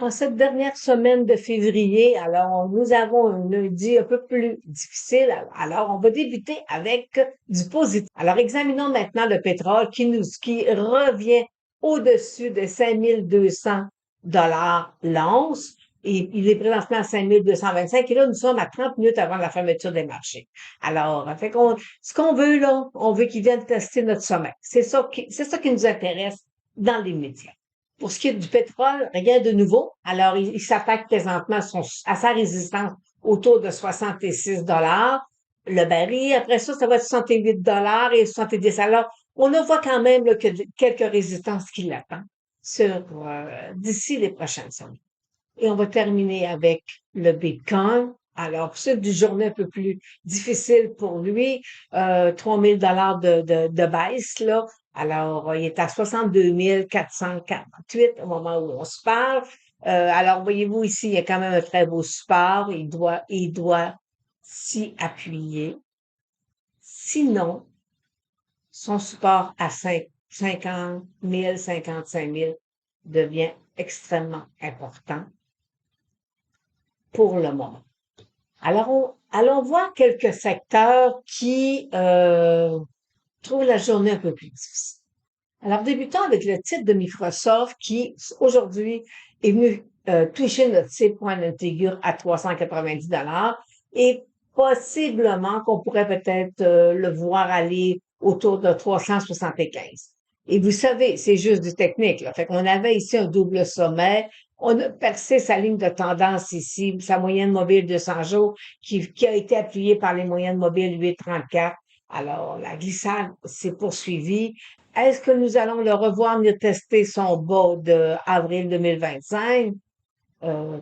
En cette dernière semaine de février, alors nous avons un lundi un peu plus difficile. Alors, on va débuter avec du positif. Alors, examinons maintenant le pétrole qui revient au-dessus de 5200 $ l'once. Et il est présentement à 5225. Et là, nous sommes à 30 minutes avant la fermeture des marchés. Alors, ce qu'on veut là, on veut qu'ils viennent tester notre sommet. C'est ça qui nous intéresse dans les médias. Pour ce qui est du pétrole, rien de nouveau. Alors, il s'attaque présentement à sa résistance autour de 66 $ le baril. Après ça, ça va être 68 $ et 70. Alors, on ne voit quand même là, que quelques résistances qui l'attendent d'ici les prochaines semaines. Et on va terminer avec le Bitcoin. Alors, c'est du journée un peu plus difficile pour lui, 3000 $ de baisse, là. Alors, il est à 62 448 au moment où on se parle. Alors, voyez-vous ici, il y a quand même un très beau support. Il doit s'y appuyer. Sinon, son support à 50 000, 55 000 devient extrêmement important pour le moment. Alors, allons voir quelques secteurs qui trouvent la journée un peu plus difficile. Alors, débutons avec le titre de Microsoft qui, aujourd'hui, est venu toucher notre cible point de figure à 390 $ et possiblement qu'on pourrait peut-être le voir aller autour de 375. Et vous savez, c'est juste du technique, là. Fait qu'on avait ici un double sommet. On a percé sa ligne de tendance ici, sa moyenne mobile de 200 jours qui a été appuyée par les moyennes mobiles 8,34. Alors, la glissade s'est poursuivie. Est-ce que nous allons le revoir venir tester son bas de avril 2025?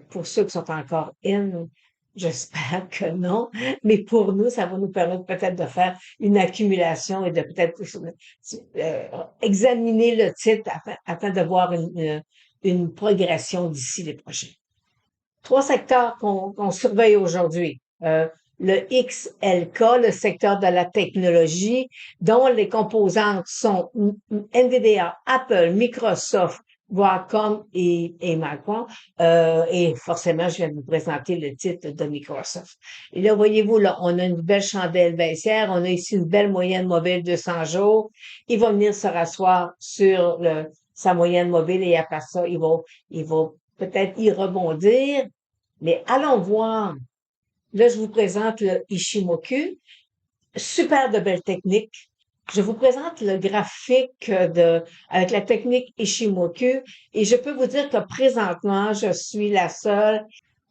Pour ceux qui sont encore in, j'espère que non. Mais pour nous, ça va nous permettre peut-être de faire une accumulation et de peut-être examiner le titre afin de voir une progression d'ici les prochains. Trois secteurs qu'on surveille aujourd'hui. Le XLK, le secteur de la technologie, dont les composantes sont NVIDIA, Apple, Microsoft, Broadcom et Micron. Et forcément, je viens de vous présenter le titre de Microsoft. Et là, voyez-vous, là, on a une belle chandelle baissière, on a ici une belle moyenne mobile de 100 jours. Il va venir se rasseoir sur sa moyenne mobile et après ça, il va peut-être y rebondir. Mais allons voir. Là, je vous présente le Ishimoku. Super de belles techniques. Je vous présente le graphique avec la technique Ishimoku et je peux vous dire que présentement, je suis la seule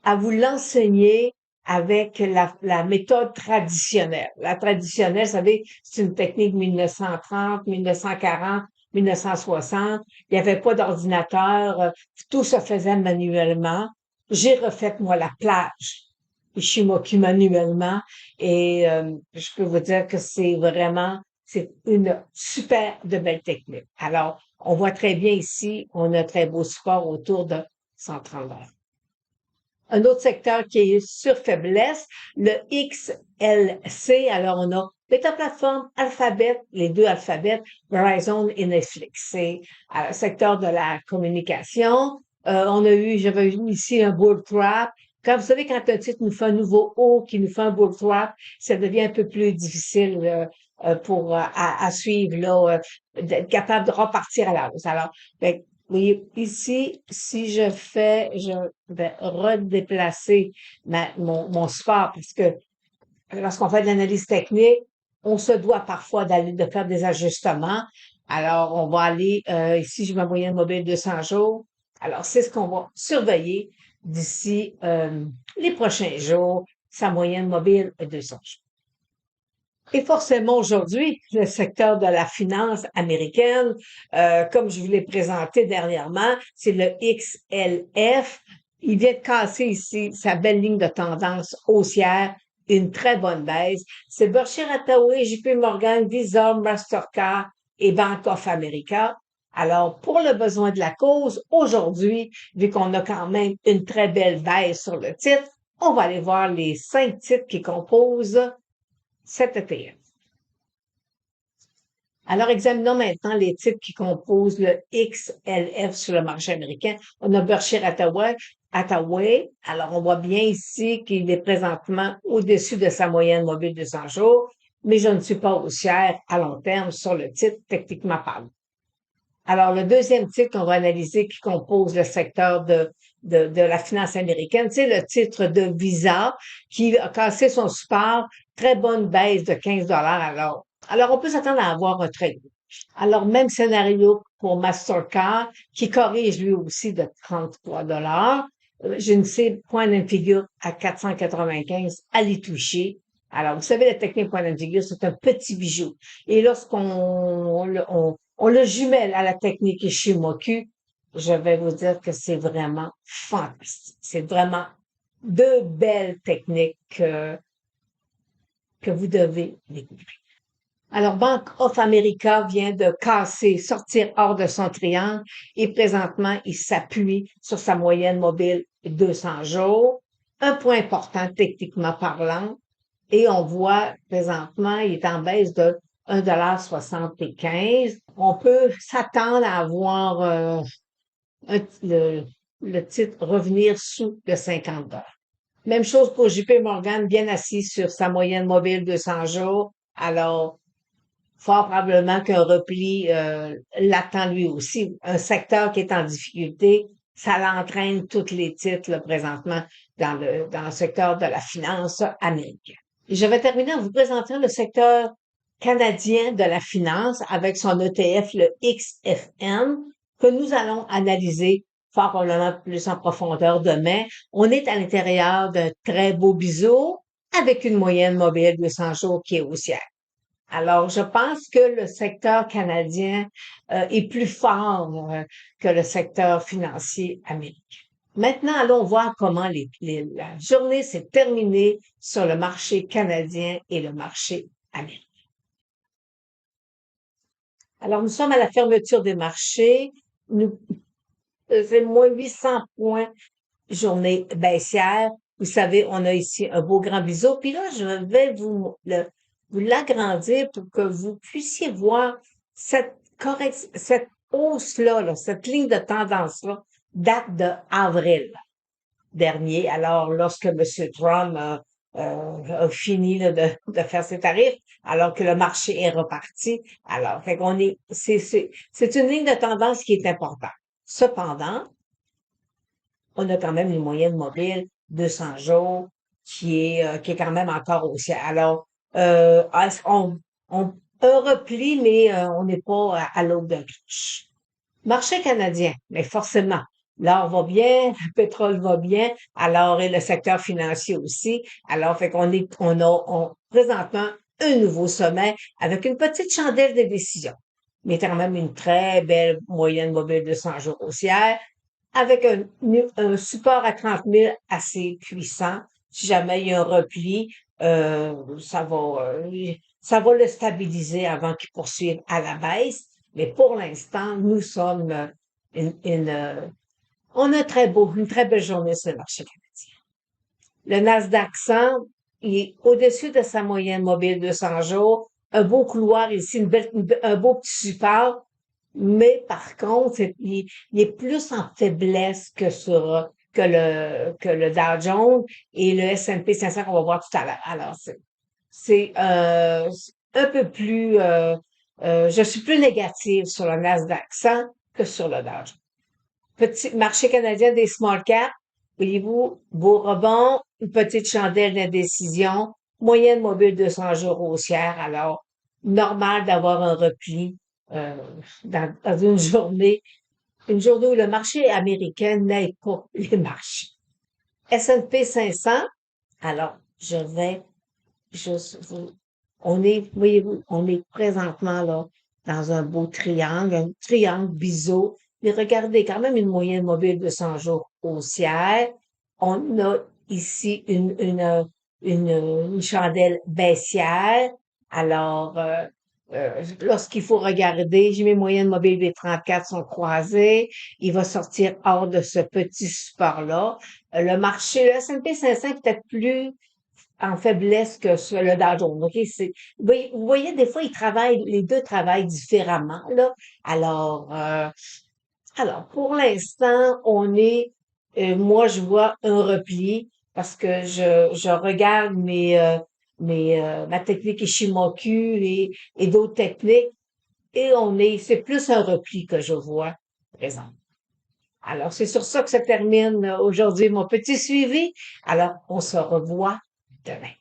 à vous l'enseigner avec la méthode traditionnelle. La traditionnelle, vous savez, c'est une technique 1930, 1940, 1960. Il n'y avait pas d'ordinateur. Tout se faisait manuellement. J'ai refait, moi, la plage. Ishimoku manuellement et je peux vous dire que c'est une super de belle technique. Alors, on voit très bien ici, on a un très beau support autour de 130 $. Un autre secteur qui est sur faiblesse, le XLC. Alors, on a Beta Platform, Alphabet, les deux alphabets, Verizon et Netflix. C'est le secteur de la communication. J'avais eu ici un bull trap. Quand vous savez, quand un titre nous fait un nouveau haut, qui nous fait un bull trap, ça devient un peu plus difficile à suivre, là, d'être capable de repartir à la hausse. Alors, vous voyez, ici, si je vais redéplacer mon support parce que lorsqu'on fait de l'analyse technique, on se doit parfois de faire des ajustements. Alors, on va aller, ici, j'ai ma moyenne mobile de 100 jours. Alors, c'est ce qu'on va surveiller d'ici les prochains jours, sa moyenne mobile de 200 jours. Et forcément, aujourd'hui, le secteur de la finance américaine, comme je vous l'ai présenté dernièrement, c'est le XLF. Il vient de casser ici sa belle ligne de tendance haussière, une très bonne baisse. C'est Berkshire Hathaway, JP Morgan, Visa, Mastercard et Bank of America. Alors, pour le besoin de la cause, aujourd'hui, vu qu'on a quand même une très belle baisse sur le titre, on va aller voir les 5 titres qui composent cet ETF. Alors, examinons maintenant les titres qui composent le XLF sur le marché américain. On a Berkshire Hathaway. Alors, on voit bien ici qu'il est présentement au-dessus de sa moyenne mobile de 100 jours, mais je ne suis pas haussière à long terme sur le titre, techniquement parlant. Alors, le deuxième titre qu'on va analyser qui compose le secteur de la finance américaine, c'est le titre de Visa qui a cassé son support, très bonne baisse de 15 alors, on peut s'attendre à avoir un trade. Alors, même scénario pour Mastercard qui corrige lui aussi de 33 J'ai une cible point and figure à 495 à l'y toucher. Alors, vous savez, la technique point and figure, c'est un petit bijou. Et on le jumelle à la technique Ishimoku, je vais vous dire que c'est vraiment fantastique. C'est vraiment deux belles techniques que vous devez découvrir. Alors, Bank of America vient de sortir hors de son triangle et présentement, il s'appuie sur sa moyenne mobile 200 jours. Un point important techniquement parlant. Et on voit présentement, il est en baisse de 1,75 On peut s'attendre à avoir le titre revenir sous le 50 Même chose pour JP Morgan, bien assis sur sa moyenne mobile 200 jours. Alors, fort probablement qu'un repli l'attend lui aussi. Un secteur qui est en difficulté, ça l'entraîne tous les titres là, présentement dans le secteur de la finance américaine. Et je vais terminer en vous présentant le secteur canadien de la finance avec son ETF, le XFN, que nous allons analyser fort probablement plus en profondeur demain. On est à l'intérieur d'un très beau biseau avec une moyenne mobile de 100 jours qui est haussière. Alors, je pense que le secteur canadien est plus fort que le secteur financier américain. Maintenant, allons voir comment la journée s'est terminée sur le marché canadien et le marché américain. Alors, nous sommes à la fermeture des marchés. C'est moins 800 points journée baissière. Vous savez, on a ici un beau grand biseau. Puis là, je vais vous l'agrandir pour que vous puissiez voir cette hausse-là, cette ligne de tendance-là, date de avril dernier. Alors, lorsque M. Trump a fini là, de faire ses tarifs, alors que le marché est reparti. Alors, fait qu'on c'est une ligne de tendance qui est importante. Cependant, on a quand même une moyenne mobile 200 jours qui est quand même encore haussière. Alors, un repli, mais on n'est pas à l'aube d'un cloche. Marché canadien, mais forcément, l'or va bien, le pétrole va bien, alors et le secteur financier aussi. Alors, fait présentement un nouveau sommet avec une petite chandelle de décision, mais quand même une très belle moyenne mobile de 100 jours haussière avec un support à 30 000 assez puissant. Si jamais il y a un repli, ça va le stabiliser avant qu'il poursuive à la baisse. Mais pour l'instant, nous sommes on a une très belle journée sur le marché canadien. Le Nasdaq 100, il est au-dessus de sa moyenne mobile de 100 jours. Un beau couloir ici, un beau petit support. Mais par contre, il est plus en faiblesse que le Dow Jones et le S&P 500 qu'on va voir tout à l'heure. Alors, c'est un peu plus, je suis plus négative sur le Nasdaq 100 que sur le Dow Jones. Petit marché canadien des small caps, voyez-vous, beau rebond, une petite chandelle d'indécision, moyenne mobile de 100 jours haussière, alors normal d'avoir un repli dans une journée où le marché américain n'aide pas les marchés. S&P 500, alors je vais juste vous, voyez-vous, on est présentement là dans un beau un triangle biseau, mais regardez quand même une moyenne mobile de 100 jours haussière. On a ici une chandelle baissière. Alors, lorsqu'il faut regarder, j'ai mes moyennes mobiles B34 sont croisées. Il va sortir hors de ce petit support-là. Le marché, le S&P 500 peut-être plus en faiblesse que sur le Dow Jones. OK? Vous voyez, des fois, les deux travaillent différemment, là. Alors, euh, alors, pour l'instant, moi, je vois un repli parce que je regarde ma technique Ishimoku et d'autres techniques et c'est plus un repli que je vois présent. Alors, c'est sur ça que se termine aujourd'hui mon petit suivi. Alors, on se revoit demain.